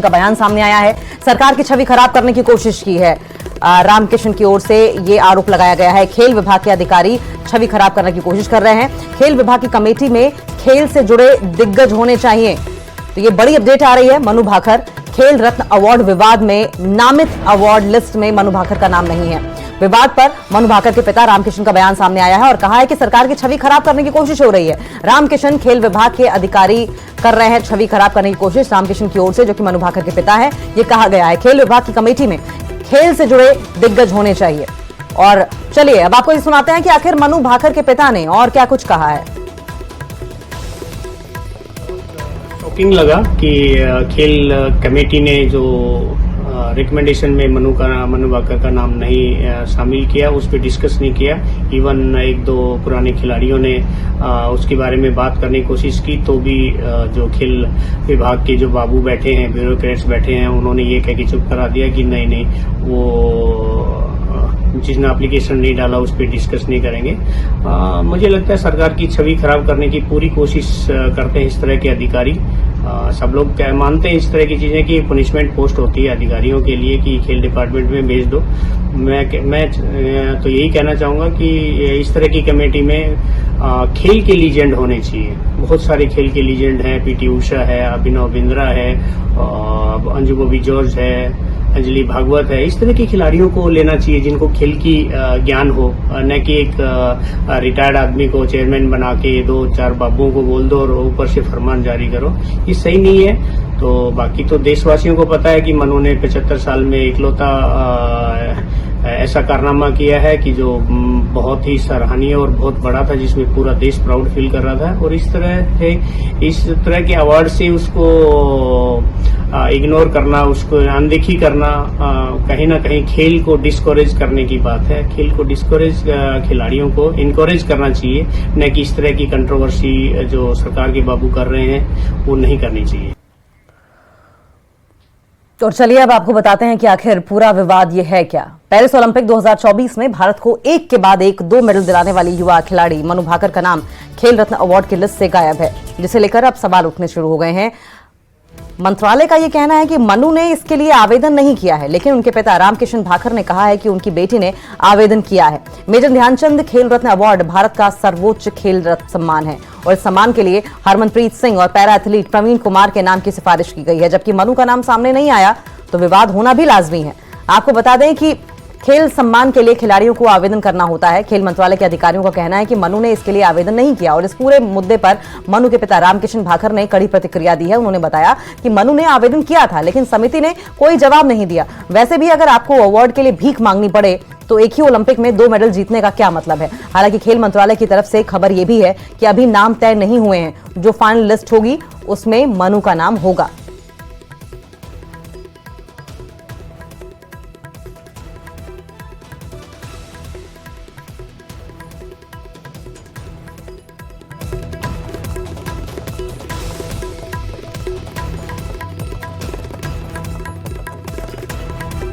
का बयान सामने आया है। सरकार की छवि खराब करने की कोशिश की है। रामकिशन की ओर से ये आरोप लगाया गया है। खेल विभाग के अधिकारी छवि खराब करने की कोशिश कर रहे हैं। खेल विभाग की कमेटी में खेल से जुड़े दिग्गज होने चाहिए। तो ये बड़ी अपडेट आ रही है। मनु भाकर खेल रत्न अवार्ड विवाद में नामित अवार्ड लिस्ट में मनु भाकर का नाम नहीं है। विवाद पर मनु भाकर के पिता रामकिशन का बयान सामने आया है और कहा है कि सरकार की छवि खराब करने की कोशिश हो रही है। रामकिशन खेल विभाग के अधिकारी कर रहे हैं छवि खराब करने की कोशिश रामकिशन की ओर से, जो कि मनु भाकर के पिता है। ये कहा गया है खेल विभाग की कमेटी में खेल से जुड़े दिग्गज होने चाहिए। और चलिए अब आपको ये सुनाते हैं कि आखिर मनु भाकर के पिता ने और क्या कुछ कहा है। शॉकिंग लगा कि खेल कमेटी ने जो रिकमेंडेशन में मनु भाकर का नाम नहीं शामिल किया, उस पर डिस्कस नहीं किया। इवन एक दो पुराने खिलाड़ियों ने उसके बारे में बात करने की कोशिश की, तो भी जो खेल विभाग के जो बाबू बैठे हैं, ब्यूरोक्रेट्स बैठे हैं, उन्होंने ये कह के चुप करा दिया कि नहीं वो जिसने एप्लीकेशन नहीं डाला उस पर डिस्कस नहीं करेंगे। मुझे लगता है सरकार की छवि खराब करने की पूरी कोशिश करते हैं इस तरह के अधिकारी। सब लोग मानते हैं इस तरह की चीजें कि पनिशमेंट पोस्ट होती है अधिकारियों के लिए कि खेल डिपार्टमेंट में भेज दो। मैं तो यही कहना चाहूंगा कि इस तरह की कमेटी में खेल के लीजेंड होने चाहिए। बहुत सारे खेल के लीजेंड हैं, पीटी उषा है, अभिनव बिंद्रा है, अंजू बॉबी जॉर्ज है, अंजलि भागवत है। इस तरह के खिलाड़ियों को लेना चाहिए जिनको खेल की ज्ञान हो, न कि एक रिटायर्ड आदमी को चेयरमैन बना के दो चार बाबुओं को बोल दो और ऊपर से फरमान जारी करो। ये सही नहीं है। तो बाकी तो देशवासियों को पता है कि मनु ने 75 साल में इकलौता ऐसा कारनामा किया है कि जो बहुत ही सराहनीय और बहुत बड़ा था, जिसमें पूरा देश प्राउड फील कर रहा था। और इस तरह के अवार्ड से उसको इग्नोर करना, उसको अनदेखी करना, कहीं ना कहीं खेल को डिस्करेज करने की बात है। खेल को डिस्करेज, खिलाड़ियों को इनकरेज करना चाहिए, न कि इस तरह की कंट्रोवर्सी जो सरकार के बाबू कर रहे हैं वो नहीं करनी चाहिए। तो चलिए अब आपको बताते हैं कि आखिर पूरा विवाद ये है क्या। पेरिस ओलंपिक 2024 में भारत को एक के बाद एक 2 मेडल दिलाने वाली युवा खिलाड़ी मनु भाकर का नाम खेल रत्न अवार्ड की लिस्ट से गायब है, जिसे लेकर अब सवाल उठने शुरू हो गए हैं। मंत्रालय का यह कहना है कि मनु ने इसके लिए आवेदन नहीं किया है, लेकिन उनके पिता रामकिशन भाकर ने कहा है कि उनकी बेटी ने आवेदन किया है। मेजर ध्यानचंद खेल रत्न अवार्ड भारत का सर्वोच्च खेल रत्न सम्मान है और इस सम्मान के लिए हरमनप्रीत सिंह और पैरा एथलीट प्रवीण कुमार के नाम की सिफारिश की गई है। जबकि मनु का नाम सामने नहीं आया तो विवाद होना भी लाजमी है। आपको बता दें कि खेल सम्मान के लिए खिलाड़ियों को आवेदन करना होता है। खेल मंत्रालय के अधिकारियों का कहना है कि मनु ने इसके लिए आवेदन नहीं किया और इस पूरे मुद्दे पर मनु के पिता रामकिशन भाकर ने कड़ी प्रतिक्रिया दी है। उन्होंने बताया कि मनु ने आवेदन किया था, लेकिन समिति ने कोई जवाब नहीं दिया। वैसे भी अगर आपको अवार्ड के लिए भीख मांगनी पड़े तो एक ही ओलंपिक में 2 मेडल जीतने का क्या मतलब है। हालांकि खेल मंत्रालय की तरफ से खबर यह भी है कि अभी नाम तय नहीं हुए हैं। जो फाइनल लिस्ट होगी उसमें मनु का नाम होगा।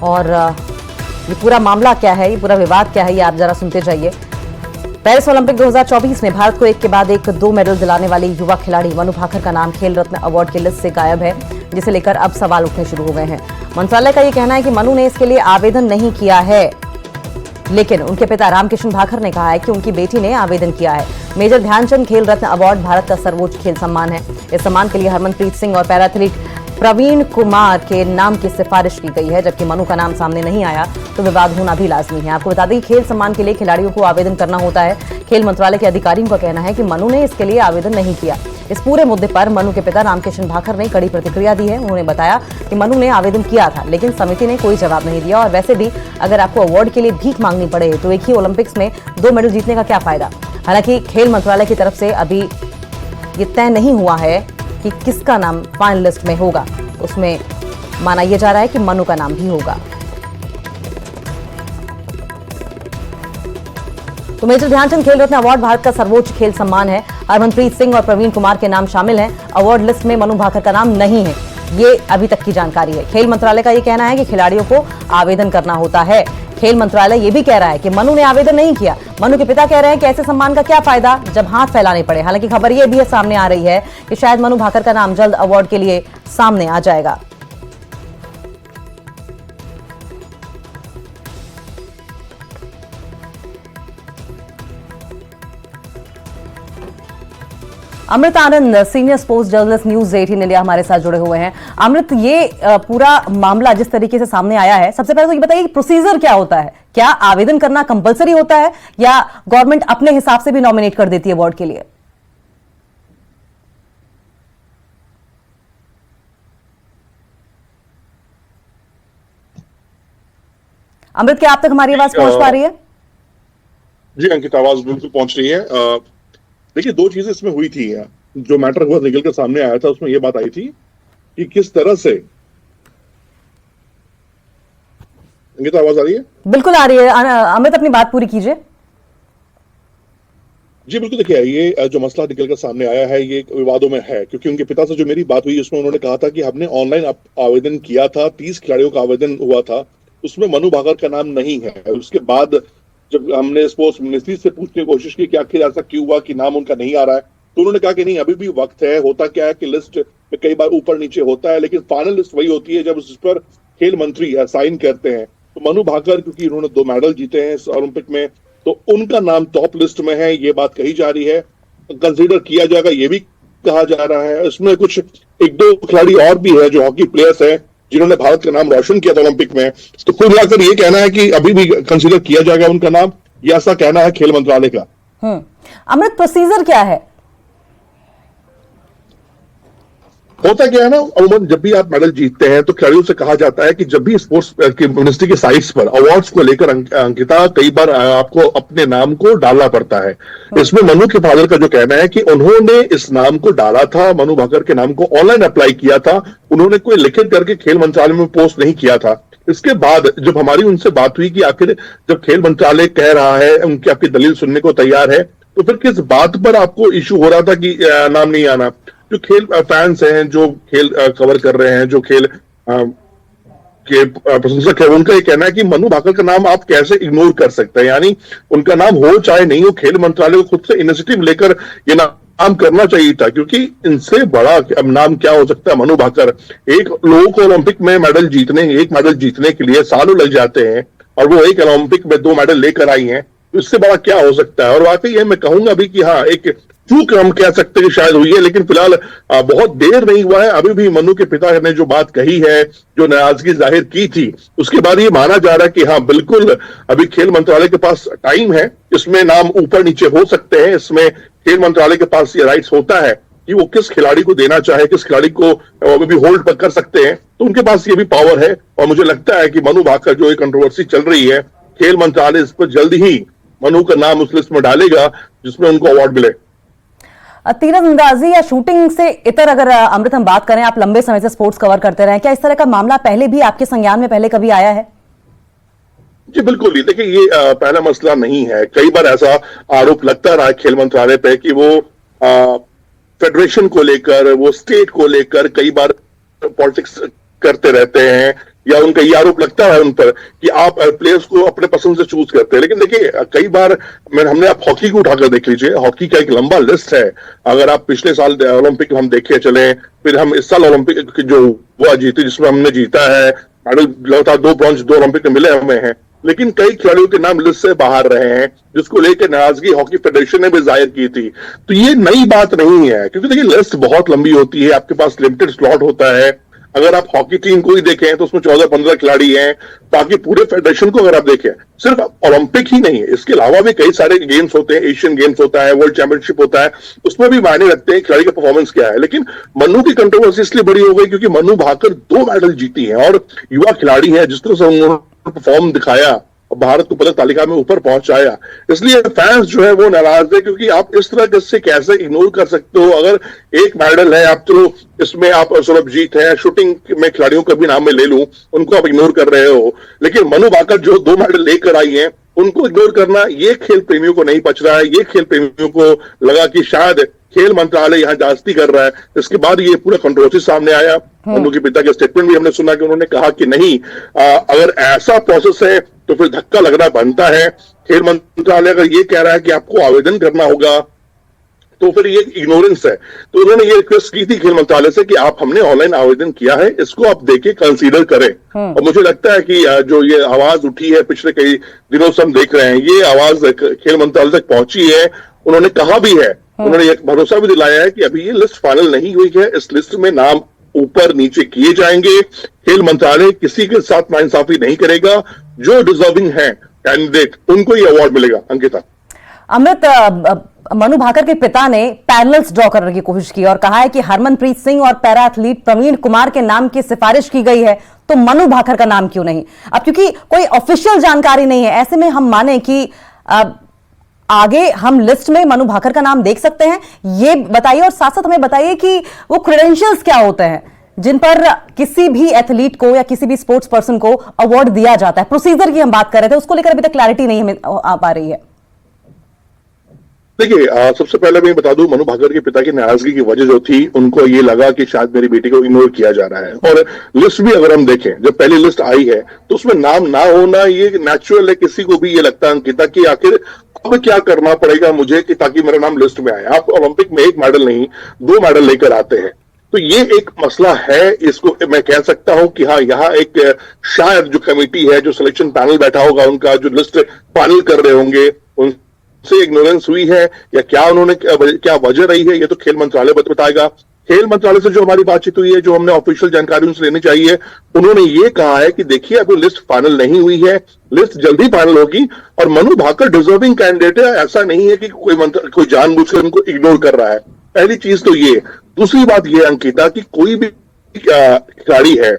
और ये पूरा मामला क्या है, ये पूरा विवाद क्या है, ये आप जरा सुनते जाइए। पेरिस ओलंपिक 2024 में भारत को एक के बाद एक 2 मेडल दिलाने वाली युवा खिलाड़ी मनु भाकर का नाम खेल रत्न अवार्ड की लिस्ट से गायब है, जिसे लेकर अब सवाल उठने शुरू हो गए हैं। मंत्रालय का ये कहना है कि मनु ने इसके लिए आवेदन नहीं किया है, लेकिन उनके पिता रामकिशन भाकर ने कहा है कि उनकी बेटी ने आवेदन किया है। मेजर ध्यानचंद खेल रत्न अवार्ड भारत का सर्वोच्च खेल सम्मान है। इस सम्मान के लिए हरमनप्रीत सिंह और पैरा एथलीट प्रवीण कुमार के नाम की सिफारिश की गई है। जबकि मनु का नाम सामने नहीं आया तो विवाद होना भी लाजमी है। आपको बता दें कि खेल सम्मान के लिए खिलाड़ियों को आवेदन करना होता है। खेल मंत्रालय के अधिकारियों का कहना है कि मनु ने इसके लिए आवेदन नहीं किया। इस पूरे मुद्दे पर मनु के पिता रामकिशन भाकर ने कड़ी प्रतिक्रिया दी है। उन्होंने बताया कि मनु ने आवेदन किया था, लेकिन समिति ने कोई जवाब नहीं दिया। और वैसे भी अगर आपको अवार्ड के लिए भीख मांगनी पड़े तो एक ही ओलंपिक्स में 2 मेडल जीतने का क्या फायदा। हालांकि खेल मंत्रालय की तरफ से अभी ये तय नहीं हुआ है कि किसका नाम फाइनल लिस्ट में होगा। उसमें माना यह जा रहा है कि मनु का नाम भी होगा। तो मेजर ध्यानचंद खेल रत्न अवार्ड भारत का सर्वोच्च खेल सम्मान है। हरमनप्रीत सिंह और प्रवीण कुमार के नाम शामिल हैं। अवार्ड लिस्ट में मनु भाकर का नाम नहीं है, ये अभी तक की जानकारी है। खेल मंत्रालय का यह कहना है कि खिलाड़ियों को आवेदन करना होता है। खेल मंत्रालय ये भी कह रहा है कि मनु ने आवेदन नहीं किया। मनु के पिता कह रहे हैं कि ऐसे सम्मान का क्या फायदा जब हाथ फैलाने पड़े। हालांकि खबर ये भी सामने आ रही है कि शायद मनु भाकर का नाम जल्द अवार्ड के लिए सामने आ जाएगा। Amrit Anand, senior sports journalist, news 18 India हमारे साथ जुड़े हुए हैं। अमृत, ये पूरा मामला जिस तरीके से सामने आया है, सबसे पहले तो ये बताइए प्रोसीजर क्या होता है? क्या आवेदन करना कंपलसरी होता है या गवर्नमेंट अपने हिसाब से भी नॉमिनेट कर देती है अवार्ड के लिए? अमृत, क्या आप तक हमारी आवाज पहुंच पा रही है? जी अंकित, आवाज बिल्कुल पहुंच रही है। देखिए, दो चीजें इसमें हुई थी। जो मैटर हुआ निकल कर सामने आया था उसमें यह बात आई थी कि किस तरह से। अंकित, आवाज आ रही है? बिल्कुल आ रही है। अमृत, अपनी बात पूरी कीजिए। जी बिल्कुल, देखिए ये जो मसला निकल कर सामने आया है ये विवादों में है, क्योंकि उनके पिता से जो मेरी बात हुई उसमें उन्होंने कहा था कि हमने ऑनलाइन आवेदन किया था, 30 खिलाड़ियों का आवेदन हुआ था, उसमें मनु भाकर का नाम नहीं है। उसके बाद जब हमने स्पोर्ट्स मिनिस्ट्री से पूछने की कोशिश की कि आखिर ऐसा क्यों हुआ कि नाम उनका नहीं आ रहा है, तो उन्होंने कहा कि नहीं, अभी भी वक्त है। होता क्या है कि लिस्ट में कई बार ऊपर नीचे होता है, लेकिन फाइनल लिस्ट वही होती है जब उस पर खेल मंत्री साइन करते हैं। तो मनु भाकर, क्योंकि उन्होंने 2 मेडल जीते हैं इस ओलंपिक में, तो उनका नाम टॉप लिस्ट में है, ये बात कही जा रही है। कंसीडर किया जाएगा ये भी कहा जा रहा है। इसमें कुछ 1-2 खिलाड़ी और भी है जो हॉकी प्लेयर्स हैं जिन्होंने भारत का नाम रोशन किया था ओलंपिक में। तो कुल मिलाकर ये कहना है कि अभी भी कंसीडर किया जाएगा उनका नाम, ये ऐसा कहना है खेल मंत्रालय का। अमृत, प्रोसीजर क्या है? होता क्या है ना, अमूमन जब भी आप मेडल जीतते हैं तो खिलाड़ियों से कहा जाता है कि जब भी स्पोर्ट्स की मिनिस्ट्री के साइट्स पर अवार्ड्स को लेकर अंकिता, कई बार आपको अपने नाम को डालना पड़ता है। इसमें मनु के फादर का जो कहना है कि उन्होंने इस नाम को डाला था, मनु भाकर के नाम को ऑनलाइन अप्लाई किया था, उन्होंने कोई लिखित करके खेल मंत्रालय में पोस्ट नहीं किया था। इसके बाद जब हमारी उनसे बात हुई कि आखिर जब खेल मंत्रालय कह रहा है, उनकी आपकी दलील सुनने को तैयार है, तो फिर किस बात पर आपको इशू हो रहा था कि नाम नहीं आना? जो खेल फैंस हैं, जो खेल कवर कर रहे हैं, जो खेल के प्रशंसक है, उनका ये कहना है कि मनु भाकर का नाम आप कैसे इग्नोर कर सकते हैं? यानी उनका नाम हो चाहे नहीं हो, खेल मंत्रालय को खुद से इनिशिएटिव लेकर ये नाम करना चाहिए था, क्योंकि इनसे बड़ा अब नाम क्या हो सकता है? मनु भाकर, एक लोगों को ओलंपिक में मेडल जीतने, एक मेडल जीतने के लिए सालों लग जाते हैं, और वो एक ओलंपिक में 2 मेडल लेकर आई हैं, तो इससे बड़ा क्या हो सकता है? और वाकई ये मैं कहूंगा भी कि हाँ, एक चूक हम कह सकते हैं कि शायद हुई है, लेकिन फिलहाल बहुत देर नहीं हुआ है। अभी भी मनु के पिता ने जो बात कही है, जो नाराजगी जाहिर की थी, उसके बाद ये माना जा रहा है कि हाँ बिल्कुल अभी खेल मंत्रालय के पास टाइम है, इसमें नाम ऊपर नीचे हो सकते हैं। इसमें खेल मंत्रालय के पास ये राइट्स होता है कि वो किस खिलाड़ी को देना चाहे, किस खिलाड़ी को अभी होल्ड पर कर सकते हैं, तो उनके पास ये भी पावर है। और मुझे लगता है कि मनु भाकर, जो एक कंट्रोवर्सी चल रही है, खेल मंत्रालय इस पर जल्द ही मनु का नाम उस लिस्ट में डालेगा जिसमें उनको अवार्ड मिले। तीरंदाजी या शूटिंग से इतर अगर अमृत हम बात करें, आप लंबे समय से स्पोर्ट्स कवर करते रहे, क्या इस तरह का मामला पहले भी आपके संज्ञान में पहले कभी आया है? जी बिल्कुल ही। देखिए, ये पहला मसला नहीं है। कई बार ऐसा आरोप लगता रहा खेल मंत्रालय पे कि वो फेडरेशन को लेकर, वो स्टेट को लेकर कई बार पॉलिटिक्स करते रहते हैं, या उनका ये आरोप लगता है उन पर कि आप प्लेयर्स को अपने पसंद से चूज करते हैं। लेकिन देखिए, कई बार हमने आप हॉकी को उठाकर देख लीजिए, हॉकी का एक लंबा लिस्ट है। अगर आप पिछले साल ओलंपिक हम देखे चले, फिर हम इस साल ओलंपिक जो हुआ जीते, जिसमें हमने जीता है मेडल, लगातार 2 ब्रॉन्ज 2 ओलंपिक में मिले हमें हैं, लेकिन कई खिलाड़ियों के नाम लिस्ट से बाहर रहे हैं, जिसको लेकर नाराजगी हॉकी फेडरेशन ने भी जाहिर की थी। तो ये नई बात नहीं है, क्योंकि देखिए लिस्ट बहुत लंबी होती है, आपके पास लिमिटेड स्लॉट होता है। अगर आप हॉकी टीम को ही देखें तो उसमें 14-15 खिलाड़ी हैं, बाकी पूरे फेडरेशन को अगर आप देखें, सिर्फ ओलंपिक ही नहीं है, इसके अलावा भी कई सारे गेम्स होते हैं, एशियन गेम्स होता है, वर्ल्ड चैंपियनशिप होता है, उसमें भी मायने रखते हैं खिलाड़ी का परफॉर्मेंस क्या है। लेकिन मनु की कंट्रोवर्सी इसलिए बड़ी हो गई क्योंकि मनु भाकर 2 मेडल जीती है और युवा खिलाड़ी है, जिस तरह से उन्होंने परफॉर्म दिखाया, भारत को पदक तालिका में ऊपर पहुंचाया, इसलिए फैंस जो है वो नाराज है। क्योंकि आप इस तरह से कैसे इग्नोर कर सकते हो? अगर एक मेडल है, आप चलो इसमें आप सुलभजीत है, शूटिंग में खिलाड़ियों का भी नाम मैं ले लूं, उनको आप इग्नोर कर रहे हो, लेकिन मनु भाकर जो 2 मेडल लेकर आई हैं, उनको इग्नोर करना ये खेल प्रेमियों को नहीं पच रहा है। ये खेल प्रेमियों को लगा कि शायद खेल मंत्रालय यहाँ जास्ती कर रहा है। इसके बाद ये पूरा कंट्रोवर्सी सामने आया। मनु के पिता के स्टेटमेंट भी हमने सुना कि उन्होंने कहा कि नहीं, अगर ऐसा प्रोसेस है तो फिर धक्का लगना बनता है। खेल मंत्रालय अगर ये कह रहा है कि आपको आवेदन करना होगा, तो फिर ये इग्नोरेंस है। तो उन्होंने ये रिक्वेस्ट की थी खेल मंत्रालय से कि आप, हमने ऑनलाइन आवेदन किया है, इसको आप देके कंसीडर करें। और मुझे लगता है कि जो ये आवाज उठी है पिछले कई दिनों से हम देख रहे हैं, ये आवाज खेल मंत्रालय तक पहुंची है। उन्होंने कहा भी है उन्होंने एक भरोसा भी दिलाया है कि अभी ये लिस्ट फाइनल नहीं हुई है, इस लिस्ट में नाम ऊपर नीचे किए जाएंगे। खेल मंत्रालय किसी के साथ नाइंसाफी नहीं करेगा, जो डिजर्विंग है कैंडिडेट उनको ये अवार्ड मिलेगा। अंकिता, अमृत, मनु भाकर के पिता ने पैनल्स ड्रॉ करने की कोशिश की और कहा है कि हरमनप्रीत सिंह और पैरा एथलीट प्रवीण कुमार के नाम की सिफारिश की गई है, तो मनु भाकर का नाम क्यों नहीं? अब क्योंकि कोई ऑफिशियल जानकारी नहीं है, ऐसे में हम माने कि आगे हम लिस्ट में मनु भाकर का नाम देख सकते हैं, ये बताइए। और साथ साथ हमें बताइए कि वो क्रेडेंशियल्स क्या होते हैं जिन पर किसी भी एथलीट को या किसी भी स्पोर्ट्स पर्सन को अवार्ड दिया जाता है। प्रोसीजर की हम बात कर रहे थे, उसको लेकर अभी तक क्लैरिटी नहीं हमें आ पा रही है। देखिए, सबसे पहले मैं बता दूं, मनु भाकर के पिता की नाराजगी की वजह जो थी, उनको ये लगा कि शायद मेरी बेटी को इग्नोर किया जा रहा है। और लिस्ट भी अगर हम देखें, जब पहली लिस्ट आई है तो उसमें नाम ना होना ये नेचुरल है। किसी को भी ये लगता है अंकिता कि आखिर अब क्या करना पड़ेगा मुझे कि ताकि मेरा नाम लिस्ट में आए। आप ओलंपिक में एक मेडल नहीं 2 मेडल लेकर आते हैं, तो ये एक मसला है। इसको मैं कह सकता हूं कि हाँ, यहाँ एक शायद जो कमेटी है, जो सिलेक्शन पैनल बैठा होगा, उनका जो लिस्ट फाइनल कर रहे होंगे, उनसे इग्नोरेंस हुई है या क्या, उन्होंने क्या वजह रही है, ये तो खेल मंत्रालय बताएगा। खेल मंत्रालय से जो हमारी बातचीत हुई है, जो हमने ऑफिशियल जानकारी उनसे लेनी चाहिए, उन्होंने ये कहा है कि देखिए अभी लिस्ट फाइनल नहीं हुई है, लिस्ट जल्दी फाइनल होगी और मनु भाकर डिजर्विंग कैंडिडेट है। ऐसा नहीं है कि कोई जानबूझकर उनको इग्नोर कर रहा है। पहली चीज तो ये। दूसरी बात ये अंकिता कि कोई भी खिलाड़ी है,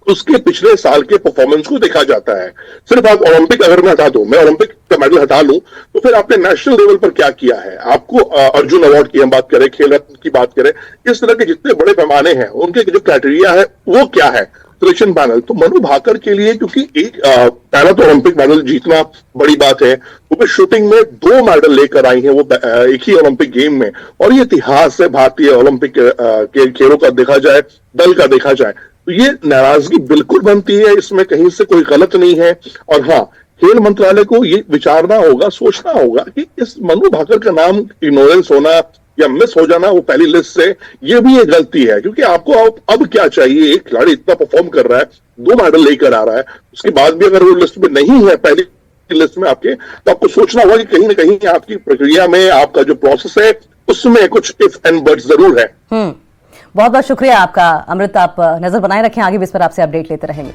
उसके पिछले साल के परफॉर्मेंस को देखा जाता है। सिर्फ आप ओलंपिक अगर मैं हटा दूं, मैं ओलंपिक का मेडल हटा लूं, तो फिर आपने नेशनल लेवल पर क्या किया है। आपको अर्जुन अवार्ड की हम बात करें, खेल रत्न की बात करें, इस तरह के जितने बड़े पैमाने हैं, उनके जो क्राइटेरिया है वो क्या है, सिलेक्शन पैनल। तो मनु भाकर के लिए, क्योंकि एक पहला तो ओलंपिक मेडल जीतना बड़ी बात है, वो भी शूटिंग में 2 मेडल लेकर आई हैं वो एक ही ओलंपिक गेम में, और ये इतिहास है भारतीय ओलंपिक के खेलों का देखा जाए, दल का देखा जाए, तो ये नाराजगी बिल्कुल बनती है। इसमें कहीं से कोई गलत नहीं है। और हाँ, खेल मंत्रालय को ये विचारना होगा, सोचना होगा कि इस मनु भाकर का नाम इग्नोरेंस होना या मिस हो जाना वो पहली लिस्ट से, ये भी एक गलती है। क्योंकि आपको अब क्या चाहिए, एक खिलाड़ी इतना परफॉर्म कर रहा है, 2 मेडल लेकर आ रहा है, उसके बाद भी अगर वो लिस्ट में नहीं है पहली लिस्ट में आपके, तो आपको सोचना होगा कि कहीं ना कहीं आपकी प्रक्रिया में, आपका जो प्रोसेस है, उसमें कुछ इफ एंड बट जरूर है। बहुत बहुत शुक्रिया आपका अमृत। आप नजर बनाए रखें, आगे भी इस पर आपसे अपडेट लेते रहेंगे।